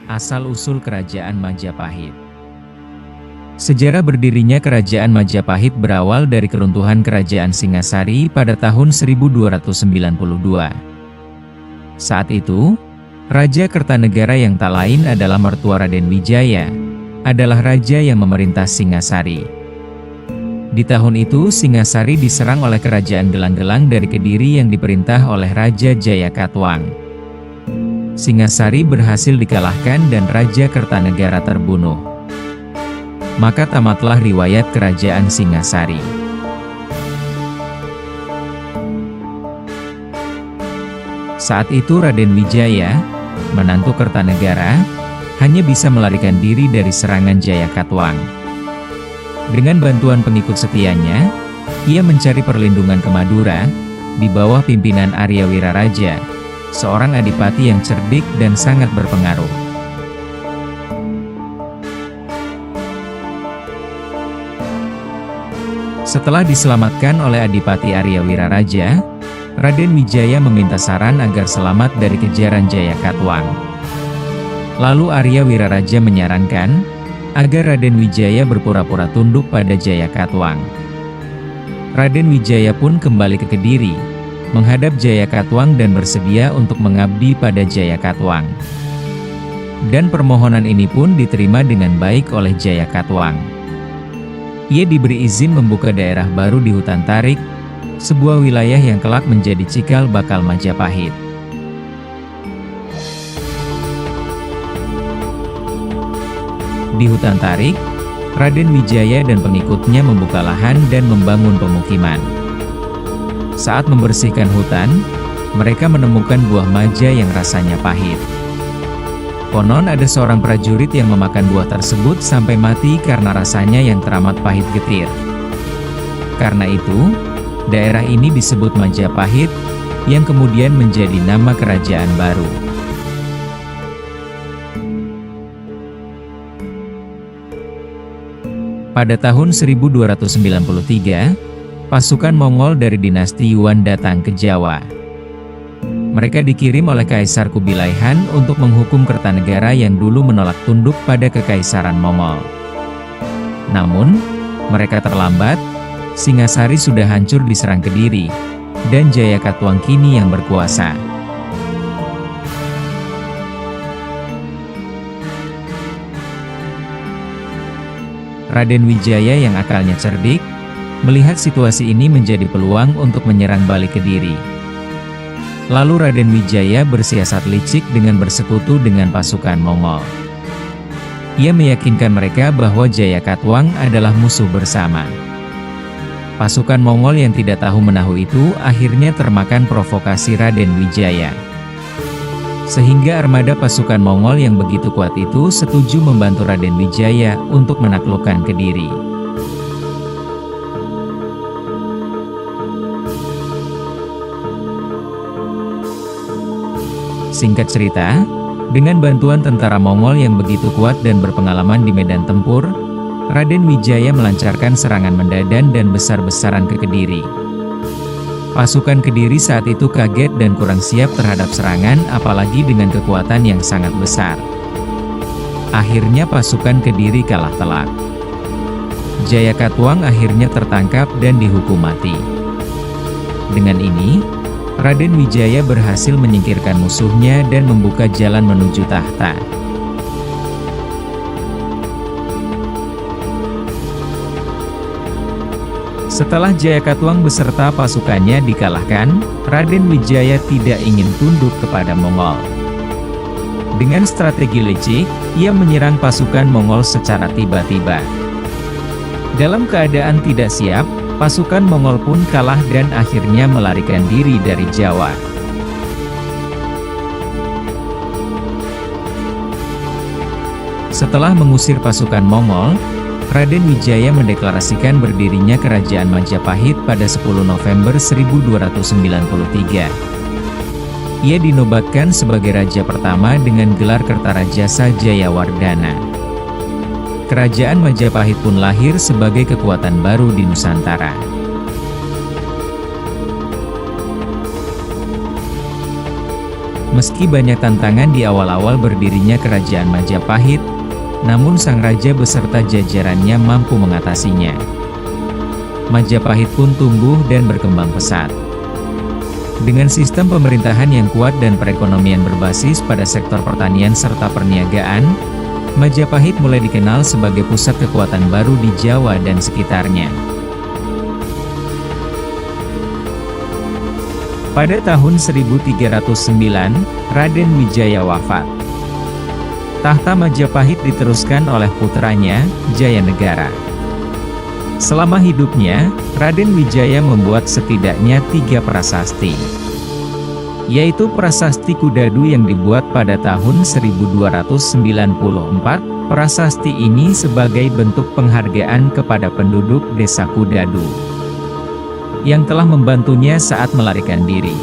Asal-usul Kerajaan Majapahit. Sejarah berdirinya Kerajaan Majapahit berawal dari keruntuhan Kerajaan Singasari pada tahun 1292. Saat itu, Raja Kertanegara yang tak lain adalah mertua Raden Wijaya, adalah raja yang memerintah Singasari. Di tahun itu Singasari diserang oleh Kerajaan Gelang-Gelang dari Kediri yang diperintah oleh Raja Jayakatwang. Singasari berhasil dikalahkan dan Raja Kertanegara terbunuh. Maka tamatlah riwayat Kerajaan Singasari. Saat itu Raden Wijaya, menantu Kertanegara, hanya bisa melarikan diri dari serangan Jayakatwang. Dengan bantuan pengikut setianya, ia mencari perlindungan ke Madura, di bawah pimpinan Arya Wiraraja, seorang adipati yang cerdik dan sangat berpengaruh. Setelah diselamatkan oleh Adipati Arya Wiraraja, Raden Wijaya meminta saran agar selamat dari kejaran Jayakatwang. Lalu Arya Wiraraja menyarankan agar Raden Wijaya berpura-pura tunduk pada Jayakatwang. Raden Wijaya pun kembali ke Kediri, menghadap Jayakatwang dan bersedia untuk mengabdi pada Jayakatwang. Dan permohonan ini pun diterima dengan baik oleh Jayakatwang. Ia diberi izin membuka daerah baru di Hutan Tarik, sebuah wilayah yang kelak menjadi cikal bakal Majapahit. Di Hutan Tarik, Raden Wijaya dan pengikutnya membuka lahan dan membangun pemukiman. Saat membersihkan hutan, mereka menemukan buah maja yang rasanya pahit. Konon ada seorang prajurit yang memakan buah tersebut sampai mati karena rasanya yang teramat pahit getir. Karena itu, daerah ini disebut Majapahit, yang kemudian menjadi nama kerajaan baru. Pada tahun 1293, pasukan Mongol dari dinasti Yuan datang ke Jawa. Mereka dikirim oleh Kaisar Kubilai Han untuk menghukum Kertanegara yang dulu menolak tunduk pada Kekaisaran Mongol. Namun, mereka terlambat, Singasari sudah hancur diserang Kediri, dan Jayakatwang kini yang berkuasa. Raden Wijaya yang akalnya cerdik, melihat situasi ini menjadi peluang untuk menyerang balik Kediri. Lalu Raden Wijaya bersiasat licik dengan bersekutu dengan pasukan Mongol. Ia meyakinkan mereka bahwa Jayakatwang adalah musuh bersama. Pasukan Mongol yang tidak tahu menahu itu akhirnya termakan provokasi Raden Wijaya. Sehingga armada pasukan Mongol yang begitu kuat itu setuju membantu Raden Wijaya untuk menaklukkan Kediri. Singkat cerita, dengan bantuan tentara Mongol yang begitu kuat dan berpengalaman di medan tempur, Raden Wijaya melancarkan serangan mendadan dan besar-besaran ke Kediri. Pasukan Kediri saat itu kaget dan kurang siap terhadap serangan, apalagi dengan kekuatan yang sangat besar. Akhirnya pasukan Kediri kalah telak. Jayakatwang akhirnya tertangkap dan dihukum mati. Dengan ini, Raden Wijaya berhasil menyingkirkan musuhnya dan membuka jalan menuju tahta. Setelah Jayakatwang beserta pasukannya dikalahkan, Raden Wijaya tidak ingin tunduk kepada Mongol. Dengan strategi licik, ia menyerang pasukan Mongol secara tiba-tiba. Dalam keadaan tidak siap, pasukan Mongol pun kalah dan akhirnya melarikan diri dari Jawa. Setelah mengusir pasukan Mongol, Raden Wijaya mendeklarasikan berdirinya Kerajaan Majapahit pada 10 November 1293. Ia dinobatkan sebagai raja pertama dengan gelar Kertarajasa Jayawardhana. Kerajaan Majapahit pun lahir sebagai kekuatan baru di Nusantara. Meski banyak tantangan di awal-awal berdirinya Kerajaan Majapahit, namun sang raja beserta jajarannya mampu mengatasinya. Majapahit pun tumbuh dan berkembang pesat. Dengan sistem pemerintahan yang kuat dan perekonomian berbasis pada sektor pertanian serta perniagaan, Majapahit mulai dikenal sebagai pusat kekuatan baru di Jawa dan sekitarnya. Pada tahun 1309, Raden Wijaya wafat. Tahta Majapahit diteruskan oleh putranya, Jayanegara. Selama hidupnya, Raden Wijaya membuat setidaknya 3 prasasti, yaitu Prasasti Kudadu yang dibuat pada tahun 1294. Prasasti ini sebagai bentuk penghargaan kepada penduduk desa Kudadu yang telah membantunya saat melarikan diri.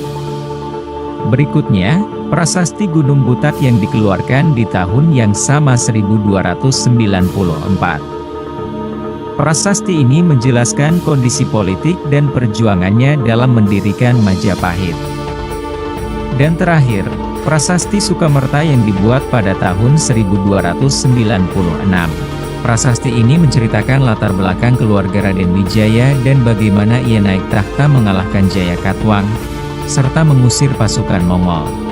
Berikutnya, Prasasti Gunung Butak yang dikeluarkan di tahun yang sama 1294. Prasasti ini menjelaskan kondisi politik dan perjuangannya dalam mendirikan Majapahit. Dan terakhir, Prasasti Sukamerta yang dibuat pada tahun 1296. Prasasti ini menceritakan latar belakang keluarga Raden Wijaya dan bagaimana ia naik tahta mengalahkan Jayakatwang, serta mengusir pasukan Mongol.